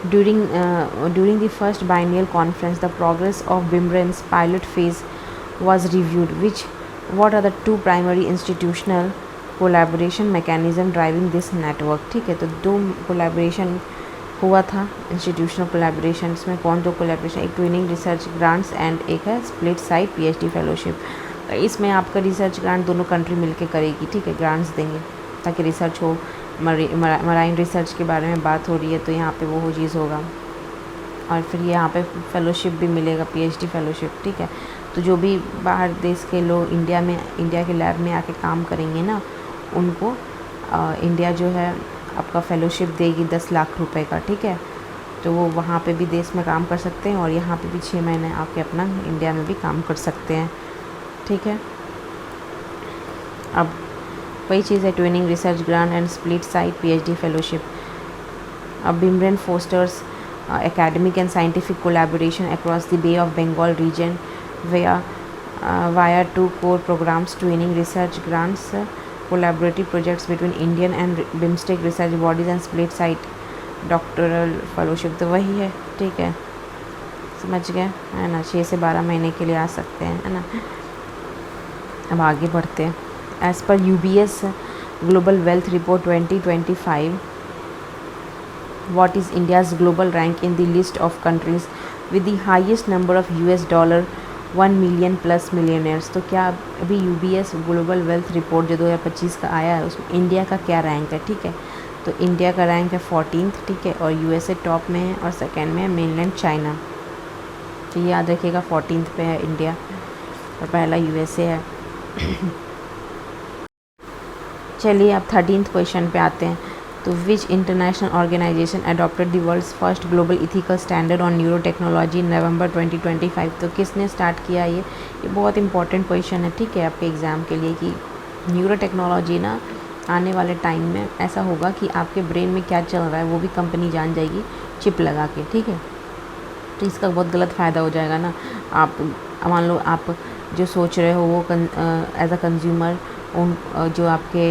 during the first biennial conference the progress of BIMBRAN's pilot phase was reviewed. What are the 2 primary institutional collaboration mechanism driving this network, ठीक है। तो 2 कोलैबोरेशन हुआ था, इंस्टीट्यूशनल कोलैबोरेशन। इसमें कौन 2 कोलैबोरेशन, एक ट्विनिंग रिसर्च ग्रांट्स एंड एक है स्प्लिट साइड PhD फेलोशिप। तो इसमें आपका रिसर्च ग्रांट दोनों कंट्री मिलके करेगी, ठीक है, ग्रांट्स देंगे ताकि रिसर्च हो। मराइन रिसर्च के बारे में बात हो रही है तो यहाँ पे वो चीज़ होगा। और फिर यहाँ पे फेलोशिप भी मिलेगा, PhD फेलोशिप, ठीक है। तो जो भी बाहर देश के लोग इंडिया के लैब में आके काम करेंगे ना, उनको इंडिया जो है आपका फेलोशिप देगी 10 लाख रुपए का, ठीक है। तो वो वहाँ पे भी देश में काम कर सकते हैं और यहाँ पे भी 6 महीने आके अपना इंडिया में भी काम कर सकते हैं, ठीक है। अब वही चीज़ है, twinning research grant and split side PhD fellowship. अब बिम्ब्रेन fosters academic and scientific collaboration across the Bay of Bengal region via 2 core programs, training, research grants, collaborative projects between Indian and BIMSTEC research bodies and split site doctoral fellowship। तो वही है, ठीक है, समझ गए है ना। 6 से 12 महीने के लिए आ सकते हैं, है ना। अब आगे बढ़ते हैं। As per UBS global wealth report 2025, what is India's global rank in the list of countries with the highest number of $1 million plus millionaires। तो क्या अभी UBS ग्लोबल वेल्थ रिपोर्ट जो 2025 का आया है उसमें इंडिया का क्या रैंक है, ठीक है। तो इंडिया का रैंक है 14th, ठीक है, और USA टॉप में है और सेकेंड में है मेनलैंड चाइना। तो ये याद रखिएगा, 14th पे है इंडिया और पहला USA है। चलिए अब 13th क्वेश्चन पे आते हैं। तो which international organisation adopted the world's first global ethical standard on neuro technology in November 2025। तो किसने स्टार्ट किया ये बहुत इंपॉर्टेंट क्वेश्चन है, ठीक है, आपके एग्ज़ाम के लिए कि न्यूरो टेक्नोलॉजी ना आने वाले टाइम में ऐसा होगा कि आपके ब्रेन में क्या चल रहा है वो भी कंपनी जान जाएगी चिप लगा के, ठीक है। तो इसका बहुत गलत फ़ायदा हो जाएगा ना। आप मान लो आप जो सोच रहे हो वो एज अ कंज्यूमर उन जो आपके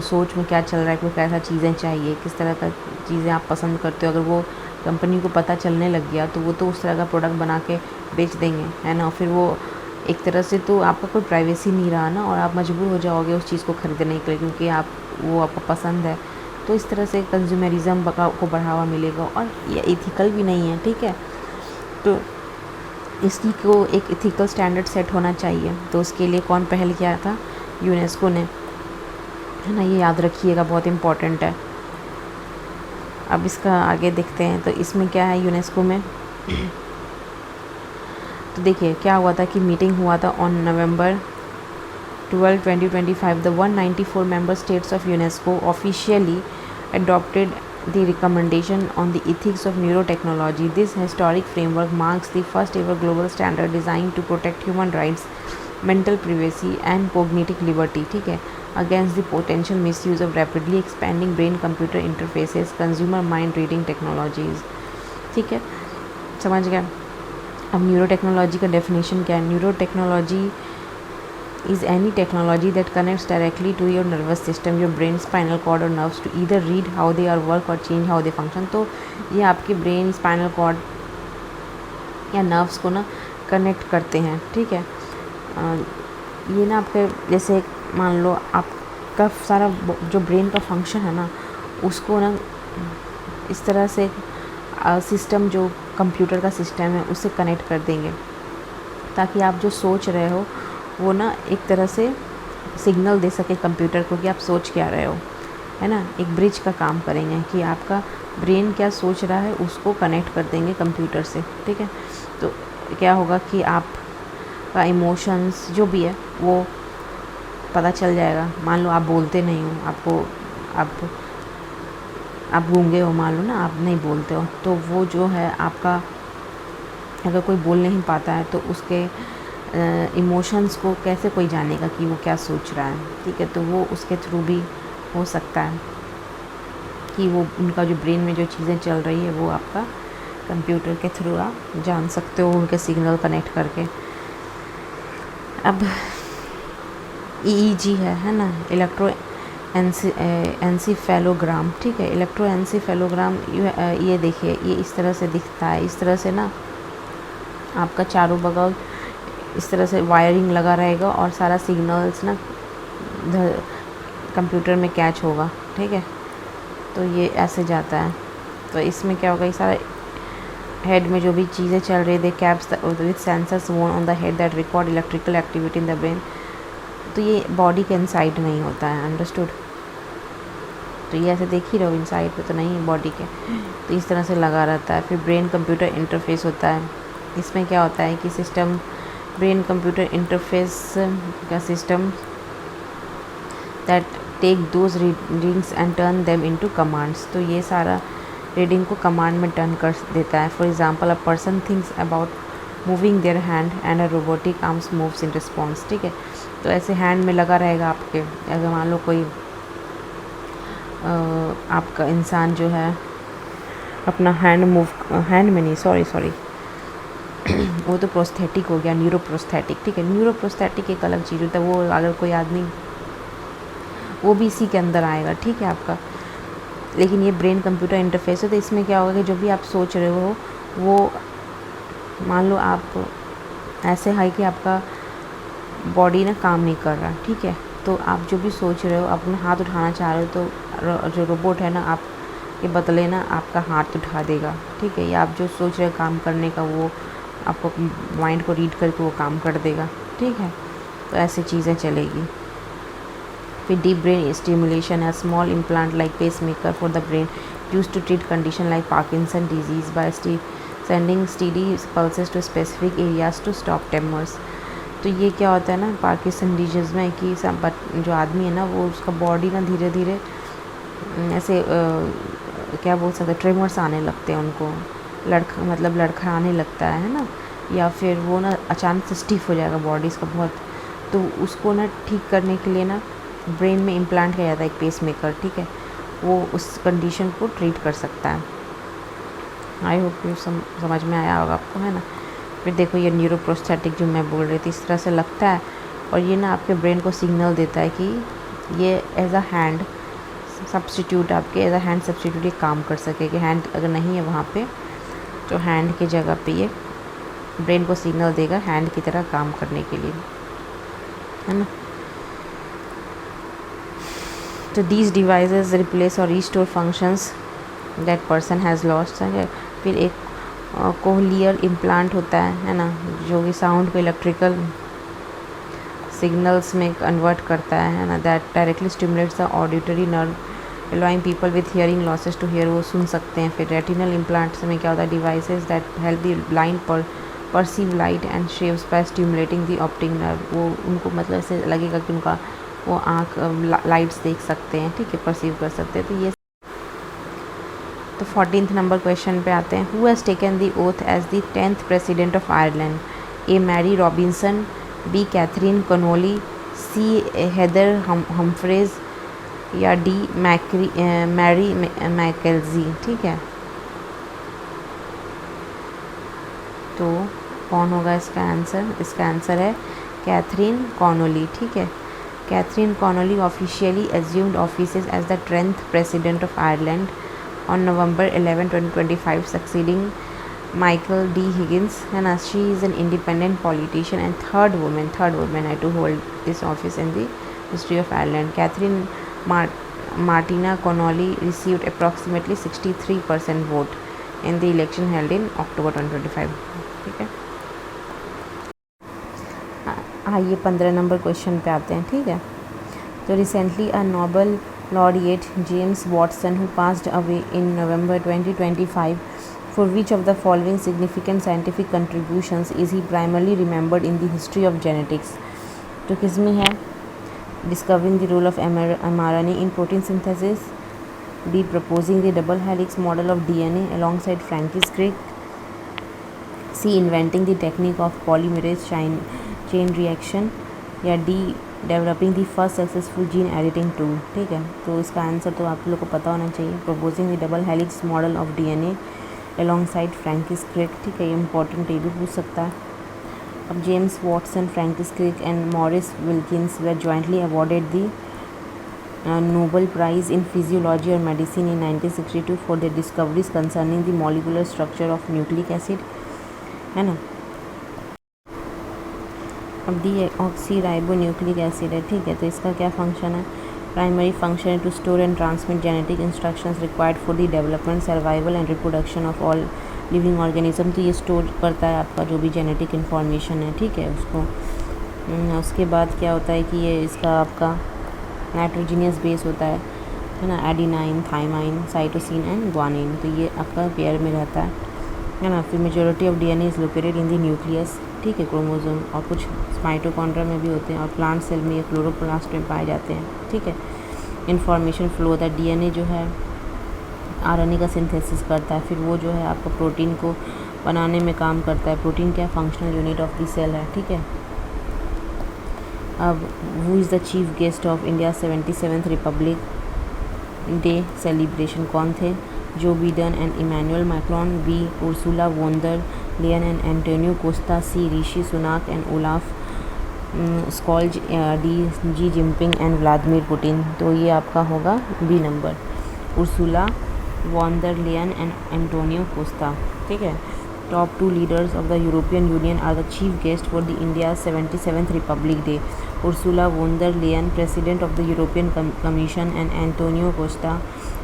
सोच में क्या चल रहा है, कोई कैसा चीज़ें चाहिए, किस तरह का चीज़ें आप पसंद करते हो, अगर वो कंपनी को पता चलने लग गया तो वो तो उस तरह का प्रोडक्ट बना के बेच देंगे, है ना। फिर वो एक तरह से तो आपका कोई प्राइवेसी नहीं रहा ना, और आप मजबूर हो जाओगे उस चीज़ को ख़रीदने के लिए क्योंकि वो आपको पसंद है। तो इस तरह से कंज्यूमरिज़म को बढ़ावा मिलेगा और ये इथिकल भी नहीं है, ठीक है। तो इसकी को एक इथिकल स्टैंडर्ड सेट होना चाहिए। तो उसके लिए कौन पहल किया था, यूनेस्को ने, है ना। ये याद रखिएगा, बहुत इम्पॉर्टेंट है। अब इसका आगे देखते हैं। तो इसमें क्या है यूनेस्को में, तो देखिए क्या हुआ था कि मीटिंग हुआ था on November 12, 2025। The 194 member states of UNESCO officially adopted the recommendation on the ethics of neurotechnology. This historic framework marks the first ever global standard designed to protect human rights, mental privacy and cognitive liberty, ठीक है, against the potential misuse of rapidly expanding brain computer interfaces, consumer mind reading technologies, ठीक है, समझ गए। अब neuro technology का definition क्या है। Neuro technology is any technology that connects directly to your nervous system, your brain, spinal cord or nerves to either read how they are work or change how they function। तो ये आपके brain, spinal cord या nerves को ना connect करते हैं, ठीक है। ये ना आपके जैसे मान लो आपका सारा जो ब्रेन का फंक्शन है ना उसको ना इस तरह से सिस्टम जो कंप्यूटर का सिस्टम है उससे कनेक्ट कर देंगे ताकि आप जो सोच रहे हो वो ना एक तरह से सिग्नल दे सके कंप्यूटर को कि आप सोच क्या रहे हो, है ना। एक ब्रिज का काम करेंगे कि आपका ब्रेन क्या सोच रहा है उसको कनेक्ट कर देंगे कंप्यूटर से, ठीक है। तो क्या होगा कि आपका इमोशंस जो भी है वो पता चल जाएगा। मान लो आप बोलते नहीं हो, आप गूंगे हो, मान लो ना आप नहीं बोलते हो, तो वो जो है आपका अगर कोई बोल नहीं पाता है तो उसके इमोशंस को कैसे कोई जानेगा कि वो क्या सोच रहा है, ठीक है। तो वो उसके थ्रू भी हो सकता है कि वो उनका जो ब्रेन में जो चीज़ें चल रही है वो आपका कंप्यूटर के थ्रू आप जान सकते हो उनके सिग्नल कनेक्ट करके। अब EEG है ना, इलेक्ट्रो एनसीफेलोग्राम, ठीक है। इलेक्ट्रो एनसीफेलोग्राम ये देखिए ये इस तरह से दिखता है। इस तरह से ना आपका चारों बगल इस तरह से वायरिंग लगा रहेगा और सारा सिग्नल्स ना कंप्यूटर में कैच होगा, ठीक है। तो ये ऐसे जाता है। तो इसमें क्या होगा, ये सारा हेड में जो भी चीज़ें चल रही थी कैप्स विथ सेंसर्स वोन on the head that record electrical activity in the brain. तो ये बॉडी के इनसाइड नहीं होता है, अंडरस्टूड। तो ये ऐसे देख ही रहो, इनसाइड पे तो नहीं है बॉडी के। तो इस तरह से लगा रहता है। फिर ब्रेन कंप्यूटर इंटरफेस होता है। इसमें क्या होता है कि सिस्टम ब्रेन कंप्यूटर इंटरफेस का system that take those readings and turn them into commands. तो ये सारा रीडिंग को कमांड में टर्न कर देता है। For example a person thinks about moving their hand and a robotic arms moves in response, ठीक है। तो ऐसे हैंड में लगा रहेगा आपके। अगर मान लो कोई आपका इंसान जो है अपना हैंड में नहीं, सॉरी वो तो प्रोस्थेटिक हो गया, न्यूरोप्रोस्थेटिक, ठीक है। न्यूरोप्रोस्थेटिक एक अलग चीज़ होता है, वो अगर कोई आदमी, वो भी इसी के अंदर आएगा, ठीक है आपका। लेकिन ये ब्रेन कंप्यूटर इंटरफेस है, तो इसमें क्या होगा कि जो भी आप सोच रहे हो वो, मान लो आप ऐसे है कि आपका बॉडी ना काम नहीं कर रहा, ठीक है, तो आप जो भी सोच रहे हो, अपना हाथ उठाना चाह रहे हो, तो जो रोबोट है ना आप के बदले ना आपका हाथ उठा देगा, ठीक है। या आप जो सोच रहे हो काम करने का, वो आपको माइंड को रीड करके वो काम कर देगा, ठीक है। तो ऐसी चीज़ें चलेगी। फिर डीप ब्रेन स्टिमुलेशन है, small implant like pacemaker for the brain use to treat condition like Parkinson disease by sending steady pulses to specific areas to stop tremors. तो ये क्या होता है ना पार्किंसन डिजीज़ में कि जो आदमी है ना वो उसका बॉडी ना धीरे धीरे ऐसे क्या बोल सकते, ट्रेमर्स आने लगते हैं उनको, लड़खड़ाने लगता है ना, या फिर वो ना अचानक से स्टिफ हो जाएगा बॉडी इसका बहुत। तो उसको ना ठीक करने के लिए ना ब्रेन में इम्प्लांट किया जाता है एक पेस मेकर, ठीक है, वो उस कंडीशन को ट्रीट कर सकता है। आई होप यू समझ में आया होगा आपको, है ना। फिर देखो ये न्यूरोप्रोस्थेटिक जो मैं बोल रही थी, इस तरह से लगता है, और ये ना आपके ब्रेन को सिग्नल देता है कि ये एज अ हैंड सब्स्टिट्यूट, आपके एज अ हैंड सब्स्टिट्यूट ये काम कर सके, कि हैंड अगर नहीं है वहाँ पे, तो हैंड की जगह पे ये ब्रेन को सिग्नल देगा हैंड की तरह काम करने के लिए, है ना। तो दीज डिवाइसेस रिप्लेस और restore functions that person has lost. फिर एक कोहलियर इम्प्लांट होता है ना, जो कि साउंड को इलेक्ट्रिकल सिग्नल्स में कन्वर्ट करता है ना, that directly stimulates the auditory nerve allowing people with hearing losses to hear, वो सुन सकते हैं। फिर रेटिनल इम्प्लांट्स में क्या होता है, devices that help the blind perceive light and shapes bye stimulating the optic nerve, वो उनको मतलब ऐसे लगेगा कि उनका वो आँख लाइट्स देख सकते हैं, ठीक है, परसीव कर सकते हैं। तो ये तो 14th नंबर क्वेश्चन पे आते हैं। Who has taken the oath as the 10th president of Ireland? A Mary Robinson, B Catherine Connolly, C Heather Humphreys, या डी मैरी मैकेलजी, ठीक है। तो कौन होगा इसका आंसर? इसका आंसर है कैथरीन कॉनोली, ठीक है। Catherine Connolly officially assumed offices as the 10th president of Ireland on November 11, 2025, succeeding Michael D. Higgins, है ना। She is an independent politician and third woman to hold this office in the history of Ireland. Catherine Martina Connolly received approximately 63% vote in the election held in October 2025, ठीक है। आइए 15 number question पे आते हैं, ठीक है। तो recently a Nobel laureate James Watson, who passed away in November 2025, for which of the following significant scientific contributions is he primarily remembered in the history of genetics? तो किसमें है? Discovering the role of mRNA in protein synthesis, B. proposing the double helix model of DNA alongside Francis Crick, C. inventing the technique of polymerase chain reaction, या D. Developing the first successful gene editing tool, ठीक है। तो इसका answer तो आप लोग को पता होना चाहिए, proposing the double helix model of DNA alongside Francis Crick, ठीक है। ये इंपॉर्टेंट ये भी पूछ सकता है। अब James Watson, Francis Crick and Maurice Wilkins were jointly awarded the Nobel prize in physiology और medicine in 1962 for the discoveries concerning the molecular structure of nucleic acid, है ना। अब deoxyribonucleic acid है, ठीक है। तो इसका क्या फंक्शन है? प्राइमरी फंक्शन है to store and transmit genetic instructions required for the development, survival and reproduction of all living organism. तो ये स्टोर करता है आपका जो भी जेनेटिक इन्फॉर्मेशन है, ठीक है, उसको। उसके बाद क्या होता है कि ये इसका आपका नाइट्रोजीनियस बेस होता है ना, adenine, thymine, cytosine and guanine. तो ये आपका पेयर में रहता है ना। फिर majority of DNA is located in the nucleus, ठीक है, क्रोमोसोम, और कुछ माइटोकॉन्ड्रिया में भी होते हैं, और प्लांट सेल में ये क्लोरोप्लास्ट में पाए जाते हैं, ठीक है। इन्फॉर्मेशन फ्लो होता है, डीएनए जो है आरएनए का सिंथेसिस करता है, फिर वो जो है आपका प्रोटीन को बनाने में काम करता है। प्रोटीन क्या functional unit of the cell है, ठीक है। अब who is the chief guest of India 77th republic day celebration? कौन थे? Joe Biden and Emmanuel Macron, B Ursula von der Leyen and Antonio Costa, C Rishi Sunak and Olaf Scholz, D Xi Jinping and Vladimir Putin. तो ये आपका होगा B number, Ursula von der Leyen and Antonio Costa. ठीक है। Top 2 leaders of the European Union are the chief guest for the India 77th republic day. Ursula von der Leyen, president of the European Commission, and Antonio Costa,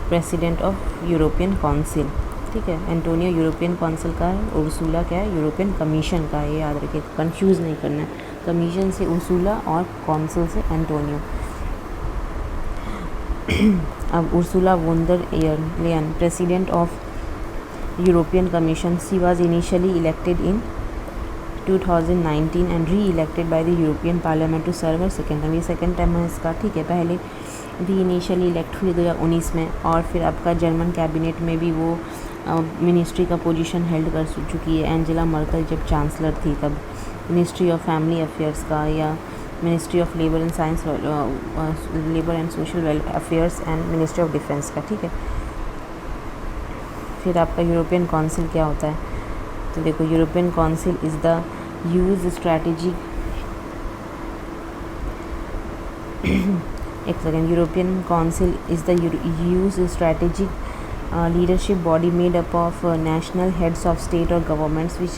president of European Council. ठीक है। Antonio European council का है, Ursula क्या है, European commission का है। ये याद रखिए, कंफ्यूज नहीं करना है। कमीशन से उर्सुला और काउंसिल से एंटोनियो। अब Ursula von der Leyen, president of European Commission, she was initially elected in 2019 and re elected by the European Parliament to serve second time. ये सेकेंड टाइम है इसका। ठीक है। पहले री इनिशियली इलेक्ट हुई 2019 में, और फिर आपका जर्मन कैबिनेट में भी वो मिनिस्ट्री का पोजीशन हेल्ड कर चुकी है। एंजेला मर्कल जब चांसलर थी तब मिनिस्ट्री ऑफ फैमिली अफेयर्स का, या ministry of labour and science, labour and social welfare affairs, and ministry of defence का। ठीक है। फिर आपका यूरोपियन काउंसिल क्या होता है, तो देखो European council is the EU's strategic एक second, European council is the EU's strategic leadership body made up of national heads of state और governments which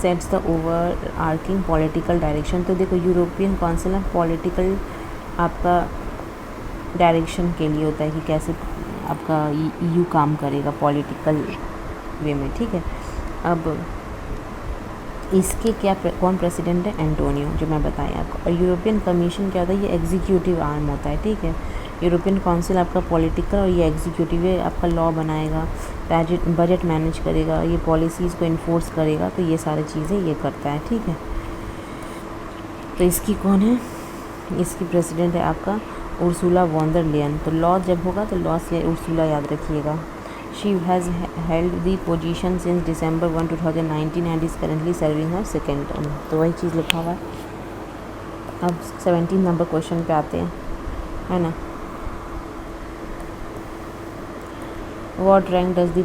sets the overarching political direction. तो देखो European council ना political आपका direction के लिए होता है कि कैसे आपका EU काम करेगा पॉलिटिकल वे में। ठीक है। अब इसके क्या कौन प्रेसिडेंट है, एंटोनियो, जो मैं बताया आपको। और यूरोपियन कमीशन क्या होता है, ये एग्जीक्यूटिव आर्म होता है। ठीक है। यूरोपियन काउंसिल आपका पॉलिटिकल और ये एग्जीक्यूटिव है, आपका लॉ बनाएगा, बजट मैनेज करेगा, ये पॉलिसीज़ को इन्फोर्स करेगा। तो ये सारी चीज़ें ये करता है। ठीक है। तो इसकी कौन है, इसकी प्रेसिडेंट है आपका उर्सुला वॉन डर लेयन। तो लॉ जब होगा तो लॉ से उर्सुला याद रखिएगा। She has held the position since December 1, 2019 and is currently serving her second term. तो वही चीज़ लिखा हुआ है। अब 17 नंबर क्वेश्चन पे आते हैं, है ना। What rank does the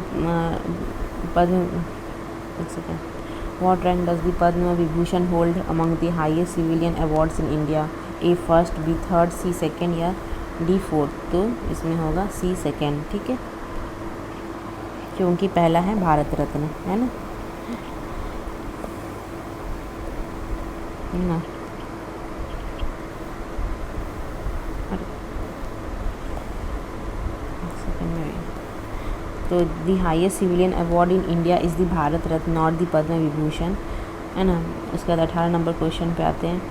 Padma Vibhushan hold among the highest civilian awards in India? A first, B third, C second या D fourth? तो इसमें होगा C second। ठीक है। क्योंकि पहला है भारत रत्न, है ना। तो the highest civilian award in India is the Bharat Ratna, not the Padma Vibhushan, है ना। उसके बाद 18 नंबर क्वेश्चन पे आते हैं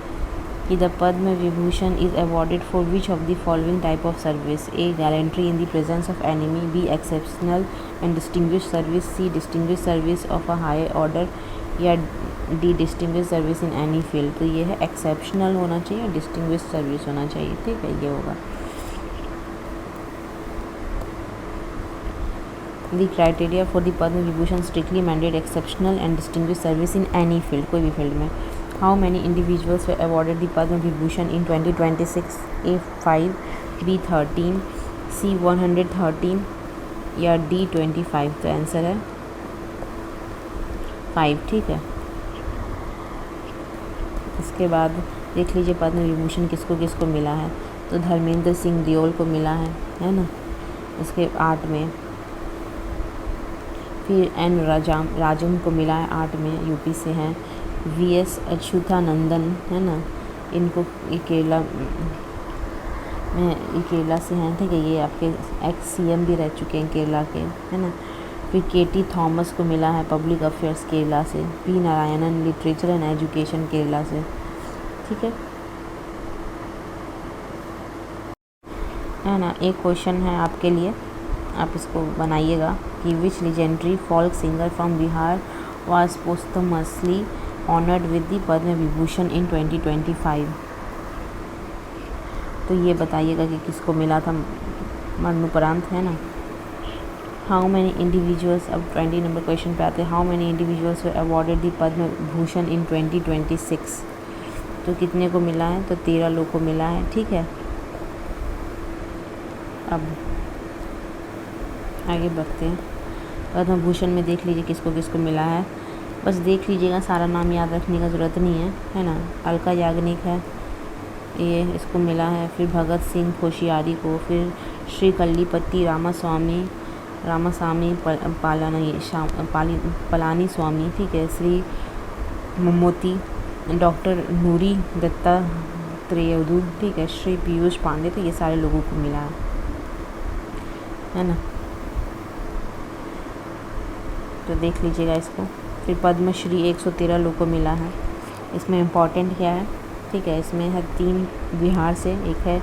कि the Padma Vibhushan is awarded for which of the following type of service? A gallantry in the presence of enemy, B exceptional and distinguish service, C distinguish service of a high order, या D distinguish service in any field. तो ये है exceptional होना चाहिए, distinguish service होना चाहिए। ठीक है। ये होगा The criteria for the Padma Vibhushan strictly mandate exceptional and distinguished service in any field, कोई भी फील्ड में। How many individuals were awarded the Padma Vibhushan in 2026? A 5, B 13, C 113 या D 25? तो आंसर है 5। ठीक है। इसके बाद देख लीजिए पद्म विभूषण किसको किसको मिला है। तो धर्मेंद्र सिंह दियोल को मिला है ना। इसके 8 में। फिर एन राजम को मिला है 8 में, यूपी से हैं। VS अच्युतानंदन, है ना, इनको केरला से हैं। ठीक है। ये आपके एक्स CM भी रह चुके हैं केरला के, है ना। फिर KT थॉमस को मिला है पब्लिक अफेयर्स केरला से। P Narayanan literature and education Kerala से। ठीक है ना। एक क्वेश्चन है आपके लिए, आप इसको बनाइएगा कि which legendary folk singer from Bihar was posthumously honoured with the Padma Vibhushan in 2025? तो ये बताइएगा कि किसको मिला था मरणोपरांत, है ना। हाउ मैनी इंडिविजुअल्स, अब 20 नंबर क्वेश्चन पे आते हैं। How many individuals were awarded the Padma Bhushan in 2026? तो कितने को मिला है? तो 13 लोग को मिला है। ठीक है। अब आगे बढ़ते हैं। पद्म भूषण में देख लीजिए किसको किसको मिला है, बस देख लीजिएगा, सारा नाम याद रखने का ज़रूरत नहीं है ना। अलका याग्निक है, ये इसको मिला है। फिर भगत सिंह कोश्यारी को, फिर श्री कल्लीपति रामास्वामी पलानी स्वामी, ठीक है। श्री ममोती, डॉक्टर नूरी दत्तात्रेयदू, ठीक है। श्री पीयूष पांडे, तो ये सारे लोगों को मिला है ना, तो देख लीजिएगा इसको। फिर पद्मश्री 113 लोगों को मिला है। इसमें इम्पॉर्टेंट क्या है, ठीक है, इसमें है 3 बिहार से, एक है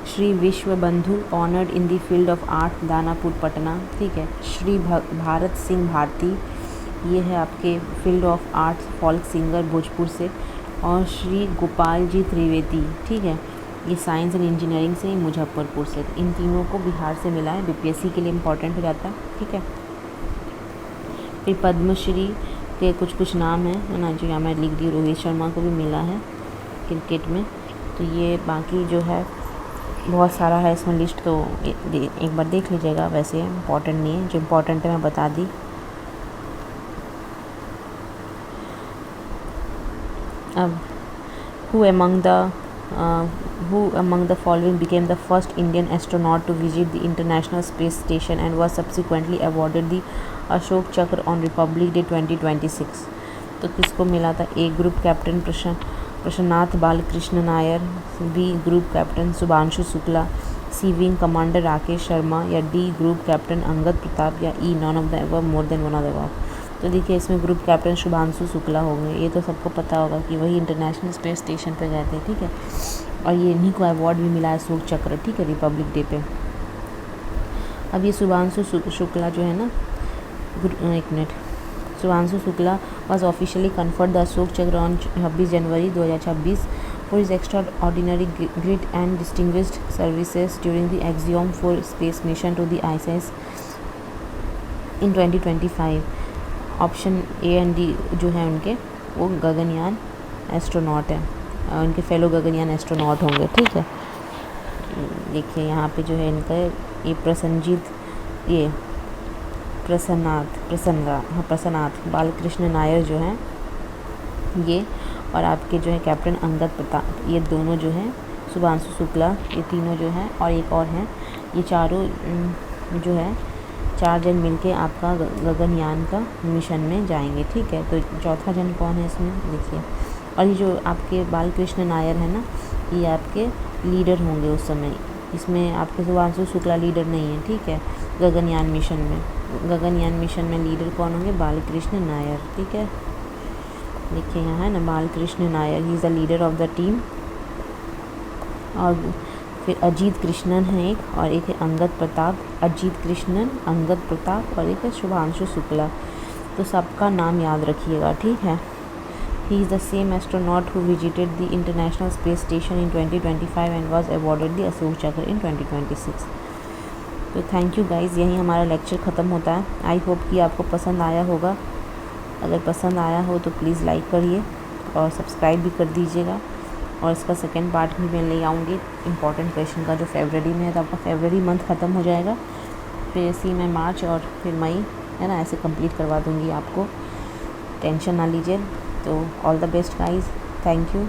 श्री विश्व बंधु honoured in the field of art Danapur Patna, ठीक है। श्री भारत सिंह भारती, ये है आपके field of art folk singer Bhojpur से। और श्री गोपाल जी त्रिवेदी, ठीक है, ये साइंस एंड इंजीनियरिंग से मुजफ्फरपुर से। इन तीनों को बिहार से मिला है, बीपीएससी के लिए इम्पोर्टेंट हो जाता है, ठीक है। फिर पद्मश्री के कुछ नाम है ना, जो यहाँ मैं लिख दी। रोहित शर्मा को भी मिला है क्रिकेट में। तो ये बाकी जो है बहुत सारा है इसमें लिस्ट, तो एक बार देख लीजिएगा, वैसे इम्पॉर्टेंट नहीं है, जो इम्पोर्टेंट है मैं बता दी। अब who among the following became the first Indian astronaut to visit the International Space Station and was subsequently awarded the Ashok Chakra on Republic day 2026? तो किसको मिला था? A group captain Prasanth Balakrishnan Nair, B group captain Shubhanshu Shukla, C wing commander Rakesh Sharma, या D group captain Angad Pratap, या E none of the above more than one of the above? तो देखिए इसमें group captain Shubhanshu Shukla होंगे, ये तो सबको पता होगा कि वही इंटरनेशनल स्पेस स्टेशन पे गए थे, ठीक है। और ये इन्हीं को अवार्ड भी मिला है अशोक चक्र, ठीक है, रिपब्लिक डे पे। अब ये शुभांशु शुक्ला जो है ना, एक minute, Shubhanshu Shukla was officially conferred the Ashok Chakra on 26 January 2026 for his extraordinary grit and distinguished services during the Axiom 4 space mission to the ISS in 2025। Option A and D जो है उनके, वो गगनयान एस्ट्रोनॉट है, उनके फेलो गगनयान एस्ट्रोनॉट होंगे, ठीक है। देखिए यहाँ पे जो है इनका ये प्रसन्नाथ बालकृष्ण नायर जो हैं ये, और आपके जो है कैप्टन अंगद प्रताप, ये दोनों जो हैं, शुभांशु शुक्ला, ये तीनों जो हैं, और एक और हैं, ये चारों जो है 4 जन मिलके आपका गगनयान का मिशन में जाएंगे, ठीक है। तो चौथा जन कौन है इसमें, देखिए। और ये जो आपके बालकृष्ण नायर है ना, ये आपके लीडर होंगे उस समय, इसमें आपके शुभांशु शुक्ला लीडर नहीं है, ठीक है। गगनयान मिशन में लीडर कौन होंगे? बालकृष्ण नायर, ठीक है। देखिए यहाँ है ना, Balkrishna Nair, he is the leader of the team. और फिर अजीत कृष्णन है एक, और एक है अंगद प्रताप, अजीत कृष्णन, अंगद प्रताप, और एक है शुभांशु शुक्ला। तो सबका नाम याद रखिएगा, ठीक है। He is the same astronaut who visited the international space station in 2025 and was awarded the Ashok चक्र इन 2026। तो थैंक यू गाइज़, यहीं हमारा लेक्चर ख़त्म होता है। आई होप कि आपको पसंद आया होगा। अगर पसंद आया हो तो प्लीज़ लाइक करिए और सब्सक्राइब भी कर दीजिएगा। और इसका सेकंड पार्ट भी मैं ले आऊँगी इंपॉर्टेंट क्वेश्चन का, जो फरवरी में है, तो आपका फरवरी मंथ ख़त्म हो जाएगा, फिर इसी में मार्च और फिर मई, है ना, ऐसे कंप्लीट करवा दूँगी आपको, टेंशन ना लीजिए। तो all the best guys, thank you.